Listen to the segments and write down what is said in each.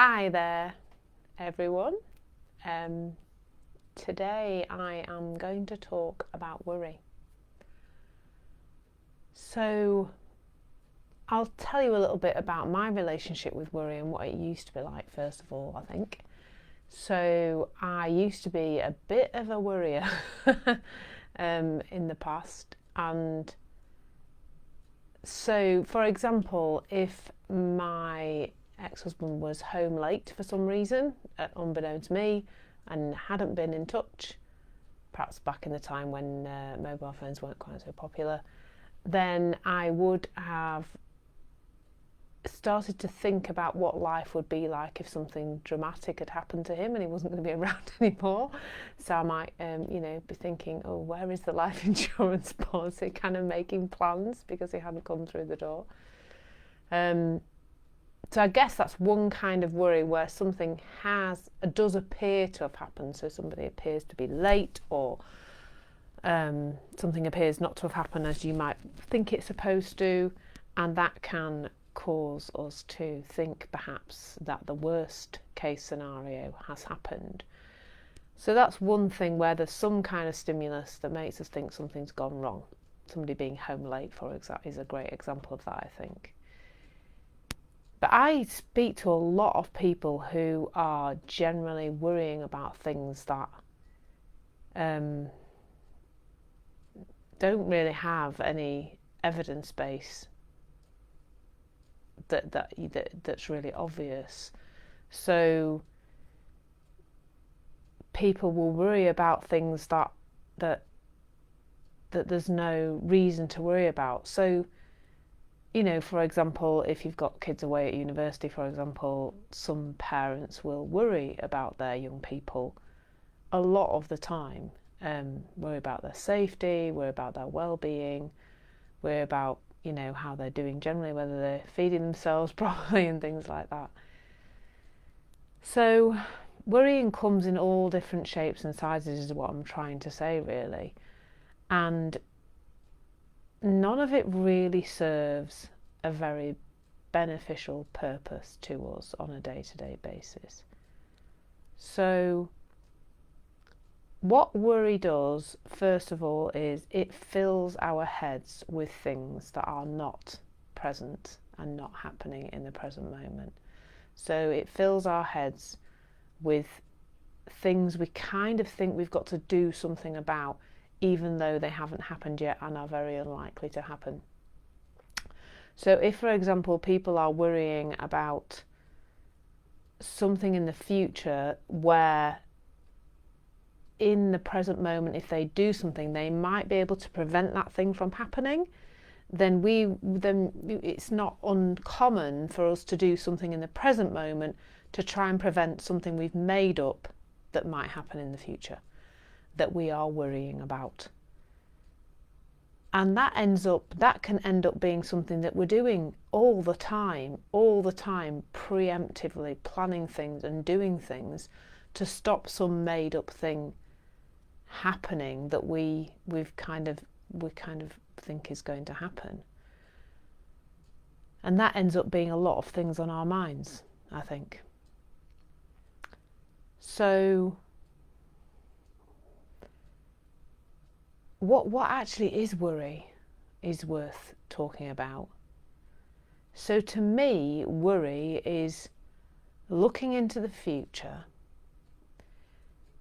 Hi there, everyone. Today I am going to talk about worry. So I'll tell you a little bit about my relationship with worry and what it used to be like, first of all, I think. So I used to be a bit of a worrier in the past. And so, for example, if my ex-husband was home late for some reason, unbeknown to me, and hadn't been in touch, perhaps back in the time when mobile phones weren't quite so popular, then I would have started to think about what life would be like if something dramatic had happened to him and he wasn't going to be around anymore. So I might, be thinking, oh, where is the life insurance policy? Kind of making plans because he hadn't come through the door. So I guess that's one kind of worry where something does appear to have happened. So somebody appears to be late, or something appears not to have happened as you might think it's supposed to, and that can cause us to think perhaps that the worst case scenario has happened. So that's one thing where there's some kind of stimulus that makes us think something's gone wrong. Somebody being home late, for example, is a great example of that, I think. But I speak to a lot of people who are generally worrying about things that don't really have any evidence base that's really obvious. So people will worry about things that there's no reason to worry about. So, for example, if you've got kids away at university, for example, some parents will worry about their young people a lot of the time. Worry about their safety, worry about their well-being, worry about, how they're doing generally, whether they're feeding themselves properly and things like that. So worrying comes in all different shapes and sizes is what I'm trying to say, really. And none of it really serves a very beneficial purpose to us on a day-to-day basis. So what worry does, first of all, is it fills our heads with things that are not present and not happening in the present moment. So it fills our heads with things we kind of think we've got to do something about, even though they haven't happened yet and are very unlikely to happen. So if, for example, people are worrying about something in the future where in the present moment, if they do something, they might be able to prevent that thing from happening, then it's not uncommon for us to do something in the present moment to try and prevent something we've made up that might happen in the future, that we are worrying about. And that can end up being something that we're doing all the time, preemptively planning things and doing things to stop some made up thing happening that we kind of think is going to happen. And that ends up being a lot of things on our minds, I think. So what actually is worry is worth talking about. So to me, worry is looking into the future,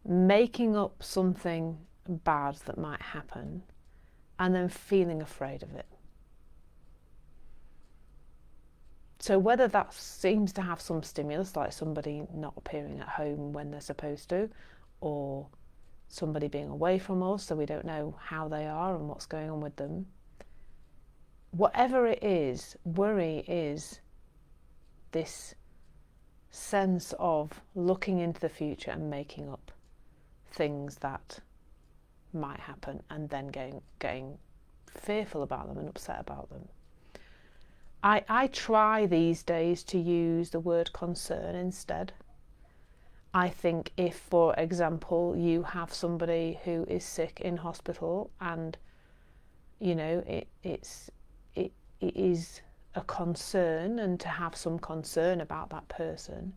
making up something bad that might happen, and then feeling afraid of it. So whether that seems to have some stimulus, like somebody not appearing at home when they're supposed to, or somebody being away from us so we don't know how they are and what's going on with them, whatever it is, worry is this sense of looking into the future and making up things that might happen and then getting fearful about them and upset about them. I try these days to use the word concern instead. I think if, for example, you have somebody who is sick in hospital and it is a concern, and to have some concern about that person,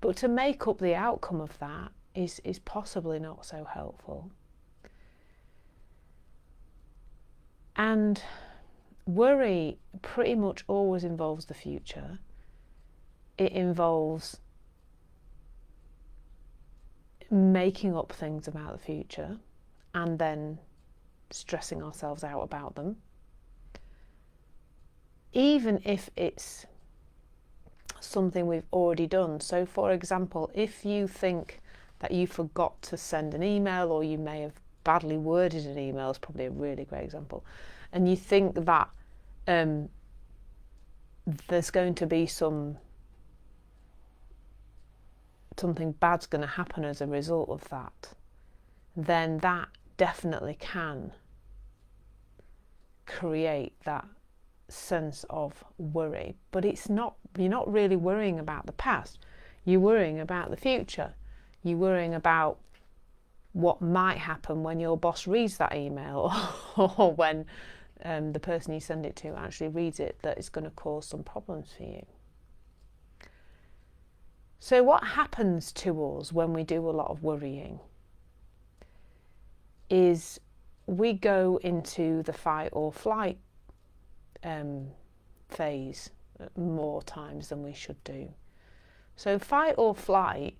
But to make up the outcome of that is possibly not so helpful. And worry pretty much always involves the future. It involves making up things about the future and then stressing ourselves out about them. Even if it's something we've already done. So for example, if you think that you forgot to send an email, or you may have badly worded an email, is probably a really great example, and you think that there's going to be something bad's going to happen as a result of that, then that definitely can create that sense of worry. But it's not, you're not really worrying about the past, you're worrying about the future. You're worrying about what might happen when your boss reads that email, or when the person you send it to actually reads it, that it's going to cause some problems for you. So what happens to us when we do a lot of worrying is we go into the fight or flight phase more times than we should do. So fight or flight,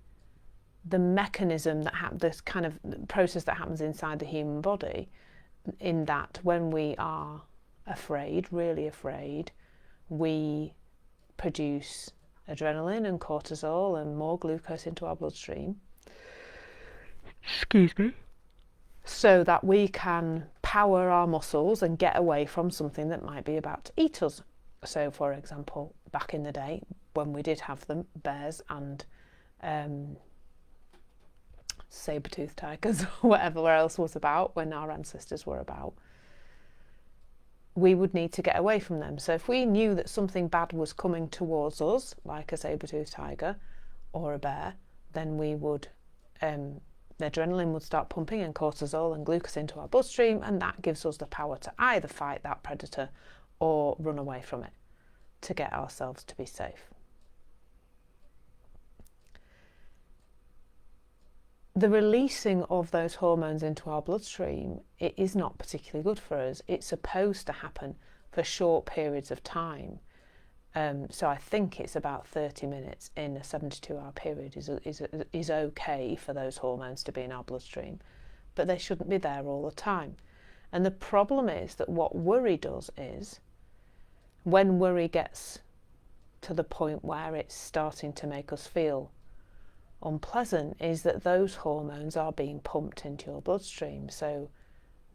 the mechanism that this kind of process that happens inside the human body, in that when we are afraid, really afraid, we produce adrenaline and cortisol and more glucose into our bloodstream. Excuse me. So that we can power our muscles and get away from something that might be about to eat us. So for example, back in the day when we did have them, bears and saber-toothed tigers or whatever else was about when our ancestors were about, we would need to get away from them. So if we knew that something bad was coming towards us, like a saber-toothed tiger or a bear, then we would the adrenaline would start pumping and cortisol and glucose into our bloodstream, and that gives us the power to either fight that predator or run away from it to get ourselves to be safe. The releasing of those hormones into our bloodstream, it is not particularly good for us. It's supposed to happen for short periods of time. So I think it's about 30 minutes in a 72-hour period is okay for those hormones to be in our bloodstream, but they shouldn't be there all the time. And the problem is that what worry does is, when worry gets to the point where it's starting to make us feel unpleasant, is that those hormones are being pumped into your bloodstream. So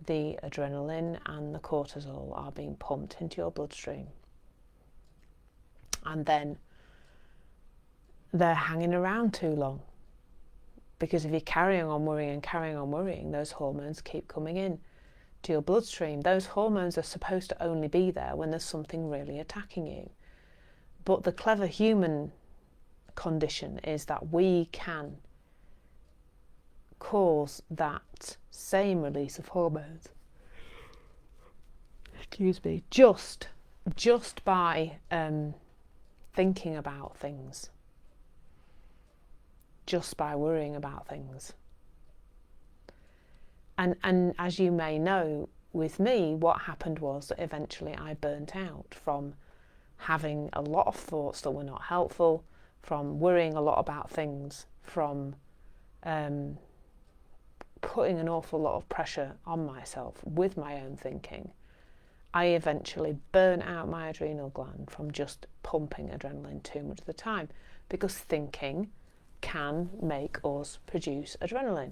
the adrenaline and the cortisol are being pumped into your bloodstream. And then they're hanging around too long, because if you're carrying on worrying, those hormones keep coming in to your bloodstream. Those hormones are supposed to only be there when there's something really attacking you. But the clever human condition is that we can cause that same release of hormones, just by thinking about things, just by worrying about things. And as you may know, with me, what happened was that eventually I burnt out from having a lot of thoughts that were not helpful, from worrying a lot about things, from putting an awful lot of pressure on myself with my own thinking. I eventually burn out my adrenal gland from just pumping adrenaline too much of the time, because thinking can make us produce adrenaline,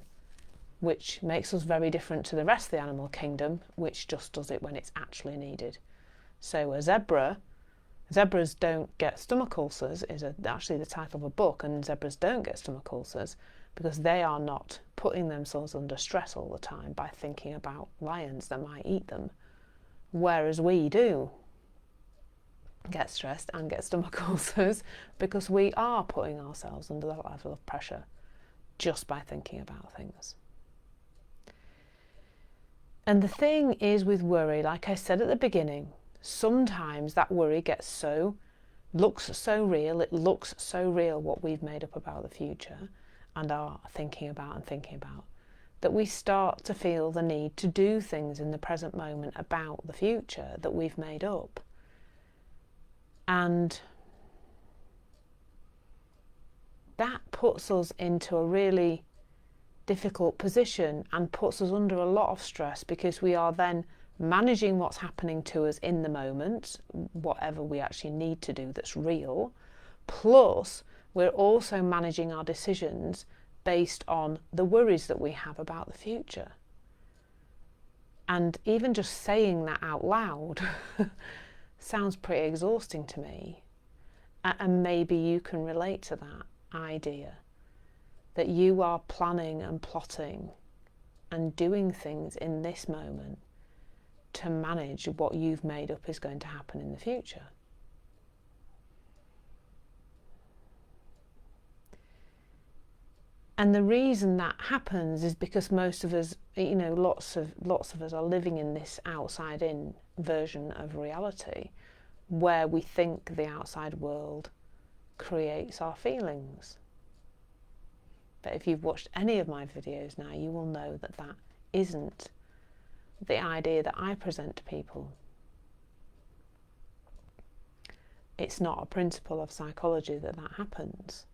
which makes us very different to the rest of the animal kingdom, which just does it when it's actually needed. So zebras don't get stomach ulcers is actually the title of a book, and zebras don't get stomach ulcers because they are not putting themselves under stress all the time by thinking about lions that might eat them. Whereas we do get stressed and get stomach ulcers because we are putting ourselves under that level of pressure just by thinking about things. And the thing is with worry, like I said at the beginning, sometimes that worry gets so looks so real, it looks so real what we've made up about the future and are thinking about, that we start to feel the need to do things in the present moment about the future that we've made up. And that puts us into a really difficult position and puts us under a lot of stress, because we are then managing what's happening to us in the moment, whatever we actually need to do that's real, plus we're also managing our decisions based on the worries that we have about the future. And even just saying that out loud sounds pretty exhausting to me. And maybe you can relate to that idea that you are planning and plotting and doing things in this moment to manage what you've made up is going to happen in the future. And the reason that happens is because most of us, lots of us are living in this outside-in version of reality, where we think the outside world creates our feelings. But if you've watched any of my videos now, you will know that that isn't the idea that I present to people. It's not a principle of psychology that happens.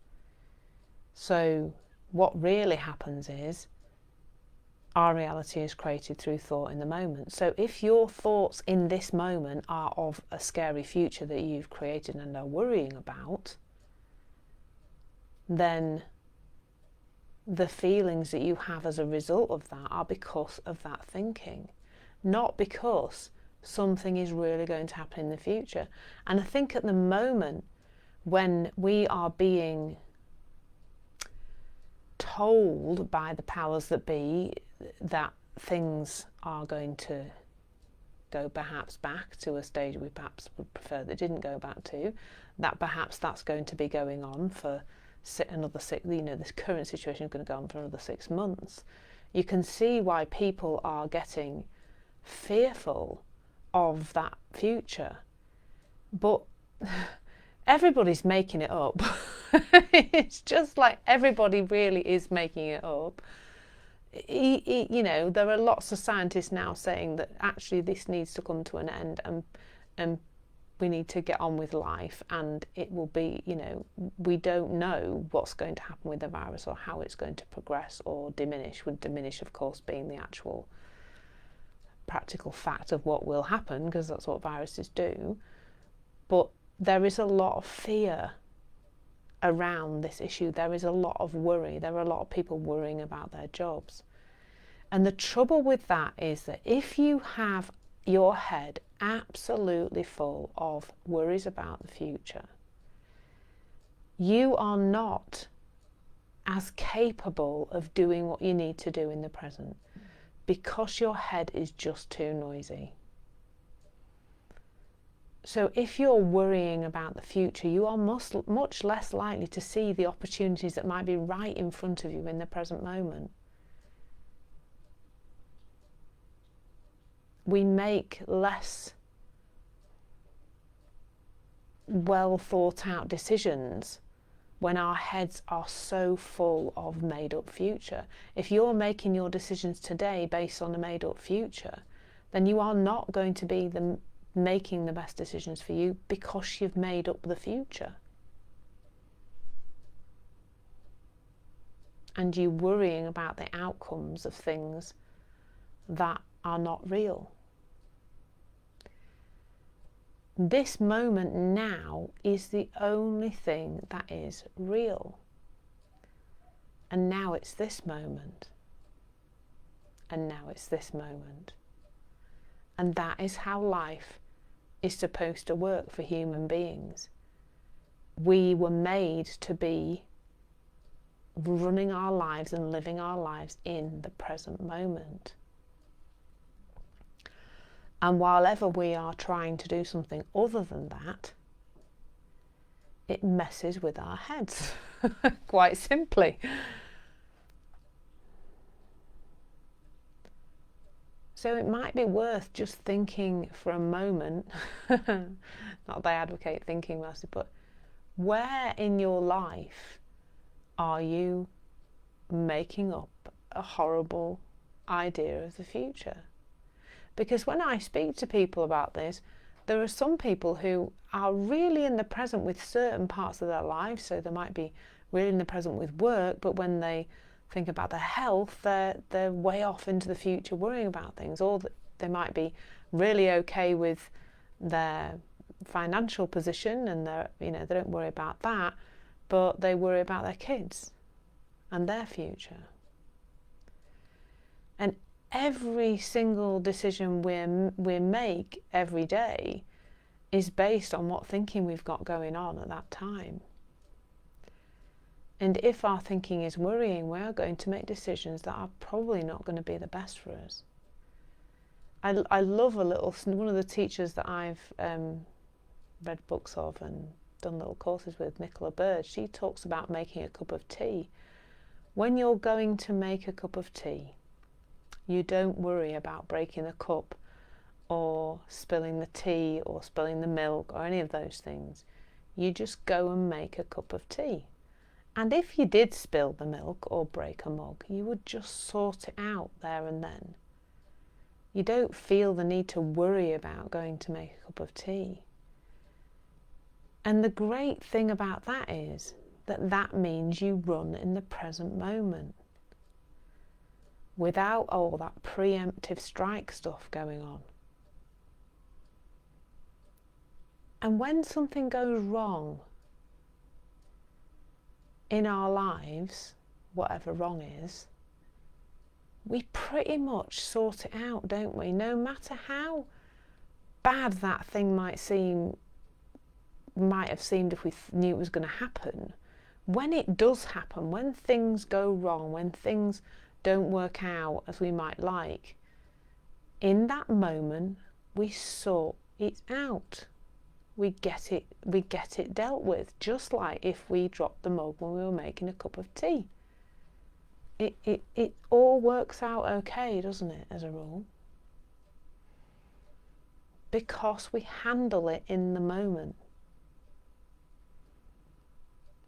So what really happens is our reality is created through thought in the moment. So if your thoughts in this moment are of a scary future that you've created and are worrying about, then the feelings that you have as a result of that are because of that thinking, not because something is really going to happen in the future. And I think at the moment, when we are being told by the powers that be that things are going to go perhaps back to a stage we perhaps would prefer that didn't go back to, that perhaps that's going to be going on for another 6, this current situation is going to go on for another 6 months, you can see why people are getting fearful of that future. But everybody's making it up. It's just like everybody really is making it up. There are lots of scientists now saying that actually this needs to come to an end, and we need to get on with life, and it will be, we don't know what's going to happen with the virus or how it's going to progress or diminish, with diminish of course being the actual practical fact of what will happen, because that's what viruses do. But there is a lot of fear around this issue. There is a lot of worry. There are a lot of people worrying about their jobs. And the trouble with that is that if you have your head absolutely full of worries about the future, you are not as capable of doing what you need to do in the present, because your head is just too noisy. So if you're worrying about the future, you are much less likely to see the opportunities that might be right in front of you in the present moment. We make less well thought out decisions when our heads are so full of made up future. If you're making your decisions today based on a made up future, then you are not going to be making the best decisions for you, because you've made up the future. And you worrying about the outcomes of things that are not real. This moment now is the only thing that is real. And now it's this moment. And now it's this moment. And that is how life is supposed to work for human beings. We were made to be running our lives and living our lives in the present moment. And while ever we are trying to do something other than that, it messes with our heads, quite simply. So it might be worth just thinking for a moment, not that I advocate thinking mostly, but where in your life are you making up a horrible idea of the future? Because when I speak to people about this, there are some people who are really in the present with certain parts of their lives. So they might be really in the present with work, but when they think about their health, they're way off into the future worrying about things. Or they might be really okay with their financial position and they don't worry about that, but they worry about their kids and their future. And every single decision we make every day is based on what thinking we've got going on at that time. And if our thinking is worrying, we are going to make decisions that are probably not going to be the best for us. I love one of the teachers that I've read books of and done little courses with, Nicola Bird. She talks about making a cup of tea. When you're going to make a cup of tea, you don't worry about breaking the cup or spilling the tea or spilling the milk or any of those things. You just go and make a cup of tea. And if you did spill the milk or break a mug, you would just sort it out there and then. You don't feel the need to worry about going to make a cup of tea. And the great thing about that is that means you run in the present moment, without all that preemptive strike stuff going on. And when something goes wrong in our lives, whatever wrong is, we pretty much sort it out, don't we? No matter how bad that thing might have seemed if we knew it was going to happen, when it does happen, when things go wrong, when things don't work out as we might like, in that moment we sort it out. We get it dealt with, just like if we dropped the mug when we were making a cup of tea. It all works out okay, doesn't it, as a rule? Because we handle it in the moment.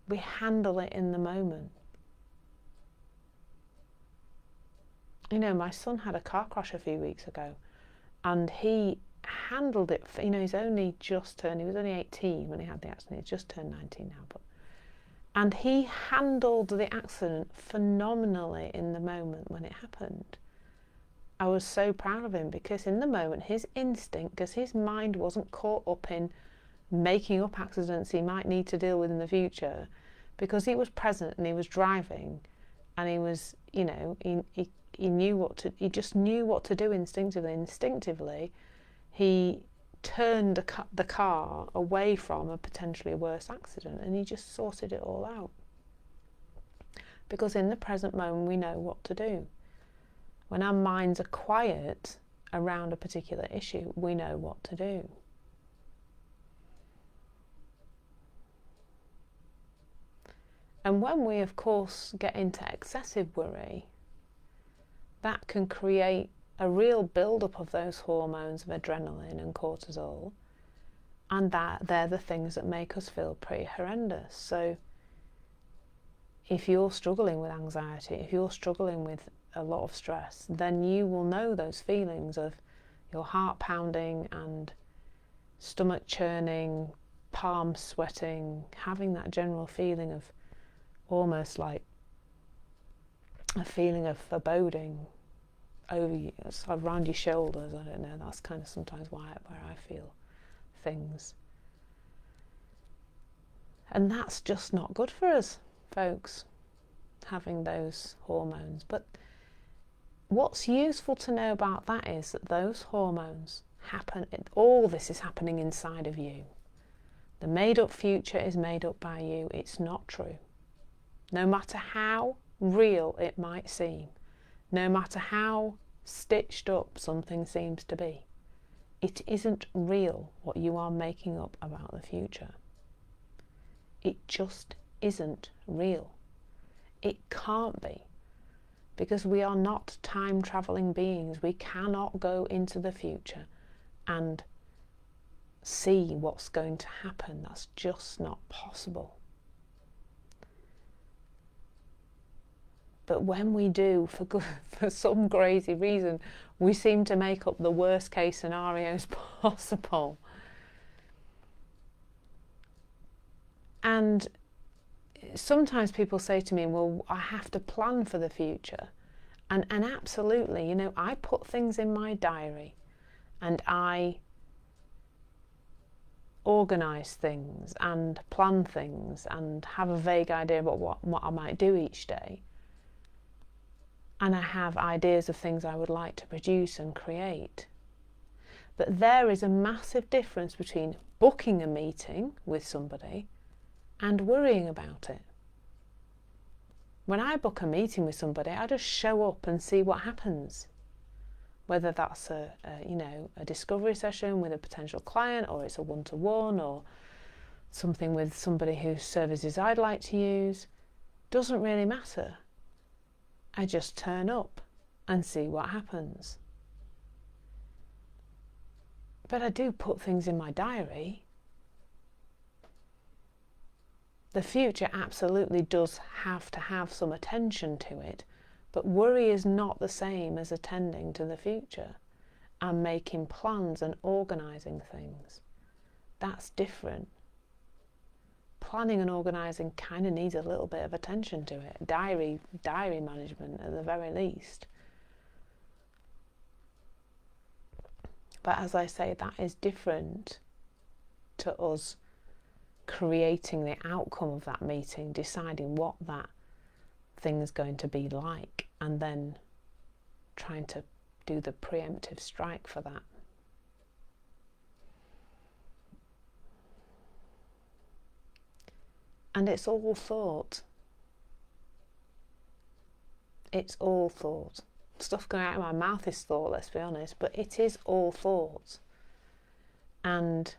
We handle it in the moment. You know, my son had a car crash a few weeks ago, and he handled it. He's only just turned. He was only 18 when he had the accident. He's just turned 19 now, and he handled the accident phenomenally in the moment when it happened. I was so proud of him, because in the moment his instinct, because his mind wasn't caught up in making up accidents he might need to deal with in the future, because he was present and he was driving, and he was, he knew he just knew what to do instinctively. He turned the car away from a potentially worse accident, and he just sorted it all out. Because in the present moment we know what to do. When our minds are quiet around a particular issue, we know what to do. And when we, of course, get into excessive worry, that can create a real build-up of those hormones of adrenaline and cortisol, and they're the things that make us feel pretty horrendous. So if you're struggling with anxiety, if you're struggling with a lot of stress, then you will know those feelings of your heart pounding and stomach churning, palms sweating, having that general feeling of almost like a feeling of foreboding over you, around your shoulders. I don't know, that's kind of sometimes where I feel things. And that's just not good for us, folks, having those hormones. But what's useful to know about that is that those hormones happen, all this is happening inside of you. The made up future is made up by you. It's not true. No matter how real it might seem, no matter how stitched up something seems to be, it isn't real what you are making up about the future. It just isn't real. It can't be. because we are not time-travelling beings. We cannot go into the future and see what's going to happen. That's just not possible. But when we do, for some crazy reason, we seem to make up the worst case scenarios possible. And sometimes people say to me, well, I have to plan for the future. And absolutely, I put things in my diary and I organise things and plan things and have a vague idea about what I might do each day. And I have ideas of things I would like to produce and create. But there is a massive difference between booking a meeting with somebody and worrying about it. When I book a meeting with somebody, I just show up and see what happens. Whether that's a discovery session with a potential client, or it's a one-to-one, or something with somebody whose services I'd like to use, doesn't really matter. I just turn up and see what happens. But I do put things in my diary. The future absolutely does have to have some attention to it, but worry is not the same as attending to the future and making plans and organising things. That's different. Planning and organising kind of needs a little bit of attention to it. Diary management at the very least. But as I say, that is different to us creating the outcome of that meeting, deciding what that thing is going to be like, and then trying to do the preemptive strike for that. And it's all thought. It's all thought. Stuff going out of my mouth is thought, let's be honest, but it is all thought. And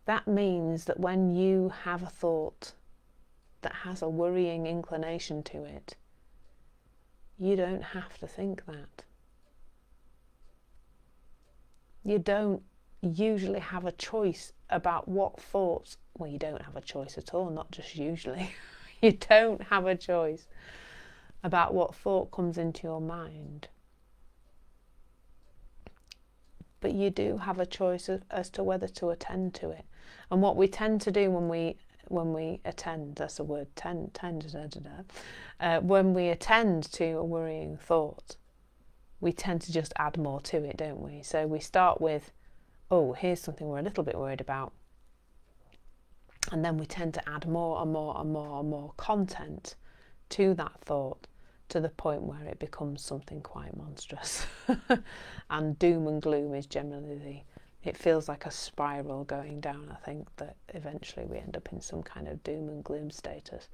that means that when you have a thought that has a worrying inclination to it, you don't have to think that. You don't usually have a choice about what thoughts, well, you don't have a choice at all, not just usually. You don't have a choice about what thought comes into your mind. But you do have a choice as to whether to attend to it. And what we tend to do when we attend, that's a word, when we attend to a worrying thought, we tend to just add more to it, don't we? So we start with, oh, here's something we're a little bit worried about. And then we tend to add more and more and more and more content to that thought, to the point where it becomes something quite monstrous. And doom and gloom is generally it feels like a spiral going down. I think that eventually we end up in some kind of doom and gloom status.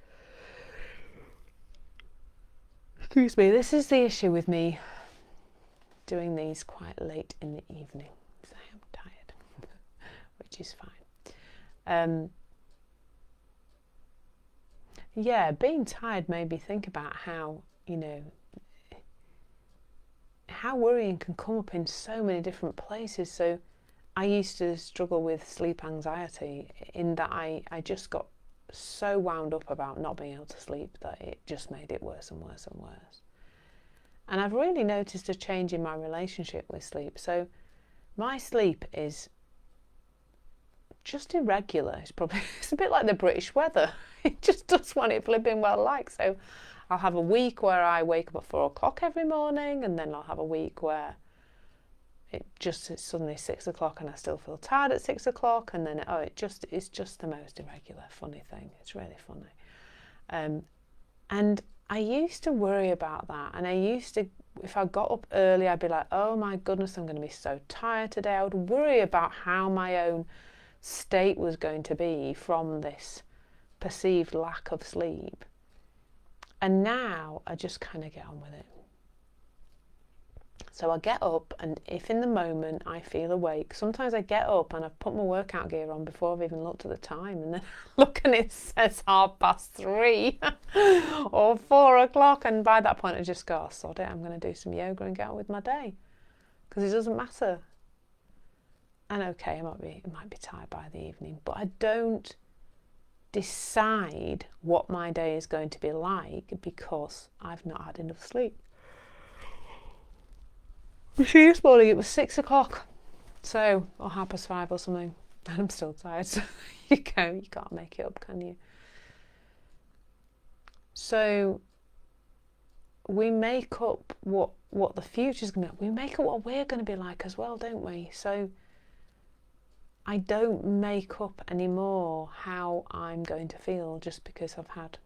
Excuse me, this is the issue with me doing these quite late in the evening, because I am tired, which is fine. Yeah, being tired made me think about how, how worrying can come up in so many different places. So I used to struggle with sleep anxiety, in that I just got so wound up about not being able to sleep that it just made it worse and worse and worse. And I've really noticed a change in my relationship with sleep. So my sleep is just irregular. It's a bit like the British weather. It just does want it flipping well like. So I'll have a week where I wake up at 4 o'clock every morning, and then I'll have a week where it's suddenly 6 o'clock and I still feel tired at 6 o'clock, and then it's just the most irregular, funny thing. It's really funny. And I used to worry about that, and I used to, if I got up early, I'd be like, oh my goodness, I'm going to be so tired today. I would worry about how my own state was going to be from this perceived lack of sleep. And now I just kind of get on with it. So I get up, and if in the moment I feel awake, sometimes I get up and I've put my workout gear on before I've even looked at the time, and then look and it says 3:30 or 4 o'clock, and by that point I just go, oh, sod it, I'm going to do some yoga and get on with my day, because it doesn't matter. And okay, I might be tired by the evening, but I don't decide what my day is going to be like because I've not had enough sleep. This morning it was 6 o'clock, so, or 5:30 or something, and I'm still tired. So you can't make it up, can you? So we make up what the future's going to be. We make up what we're going to be like as well, don't we? So I don't make up anymore how I'm going to feel just because I've had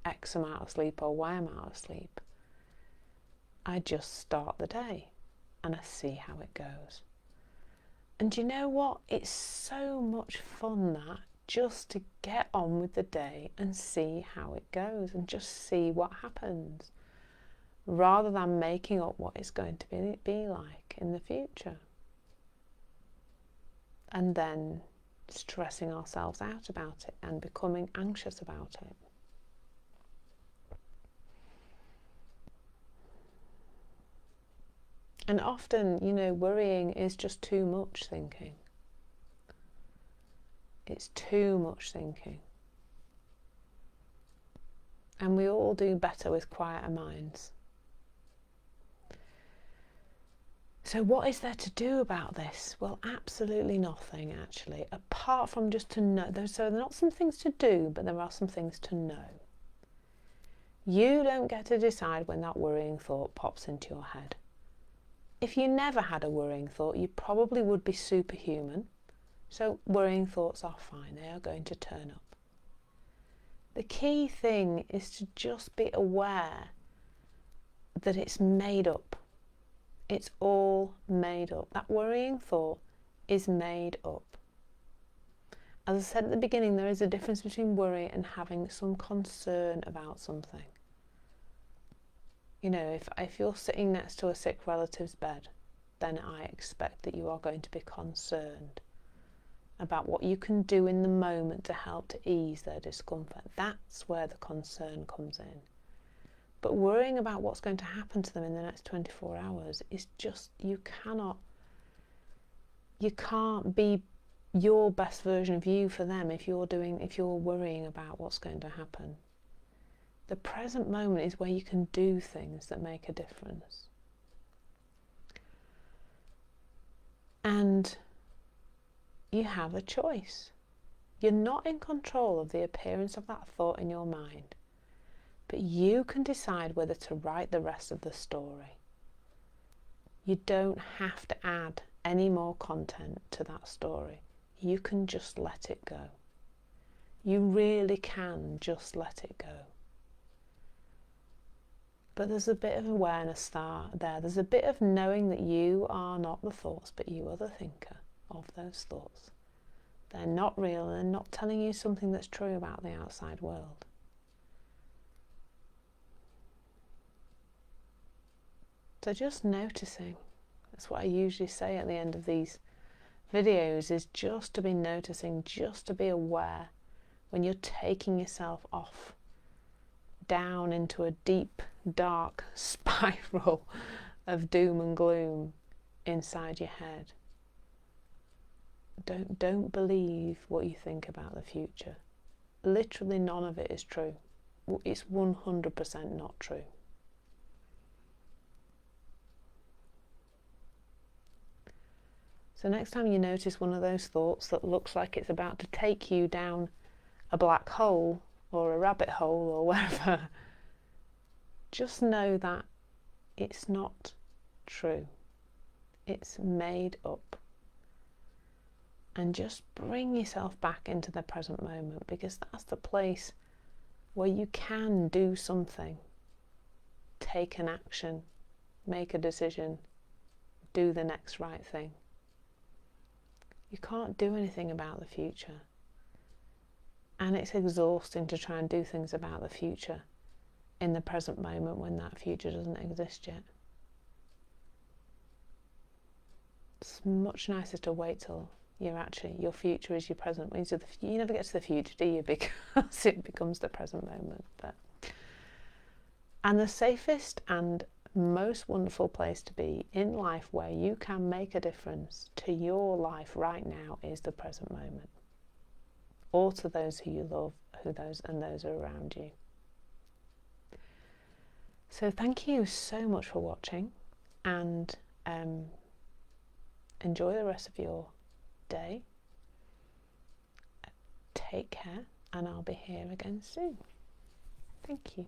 X amount of sleep or Y amount of sleep. I just start the day and I see how it goes. And you know what? It's so much fun that just to get on with the day and see how it goes and just see what happens, rather than making up what it's going to be like in the future and then stressing ourselves out about it and becoming anxious about it. And often, worrying is just too much thinking. It's too much thinking. And we all do better with quieter minds. So what is there to do about this? Well, absolutely nothing, actually, apart from just to know. So there are not some things to do, but there are some things to know. You don't get to decide when that worrying thought pops into your head. If you never had a worrying thought, you probably would be superhuman. So worrying thoughts are fine. They are going to turn up. The key thing is to just be aware that it's made up. It's all made up. That worrying thought is made up. As I said at the beginning, there is a difference between worry and having some concern about something. If you're sitting next to a sick relative's bed, then I expect that you are going to be concerned about what you can do in the moment to help to ease their discomfort. That's where the concern comes in. But worrying about what's going to happen to them in the next 24 hours is just, you can't be your best version of you for them if you're worrying about what's going to happen. The present moment is where you can do things that make a difference. And you have a choice. You're not in control of the appearance of that thought in your mind, but you can decide whether to write the rest of the story. You don't have to add any more content to that story. You can just let it go. You really can just let it go. But there's a bit of awareness there. There's a bit of knowing that you are not the thoughts, but you are the thinker of those thoughts. They're not real, and they're not telling you something that's true about the outside world. So just noticing. That's what I usually say at the end of these videos, is just to be noticing, just to be aware when you're taking yourself off down into a deep, dark spiral of doom and gloom inside your head. Don't believe what you think about the future. Literally none of it is true. It's 100% not true. So next time you notice one of those thoughts that looks like it's about to take you down a black hole or a rabbit hole or wherever, just know that it's not true. It's made up. And just bring yourself back into the present moment, because that's the place where you can do something. Take an action, make a decision, do the next right thing. You can't do anything about the future. And it's exhausting to try and do things about the future in the present moment when that future doesn't exist yet. much nicer to wait till your future is your present. You never get to the future, do you? Because it becomes the present moment. And the safest and most wonderful place to be in life, where you can make a difference to your life right now, is the present moment, or to those who you love, those are around you. So thank you so much for watching, and enjoy the rest of your day. Take care, and I'll be here again soon. Thank you.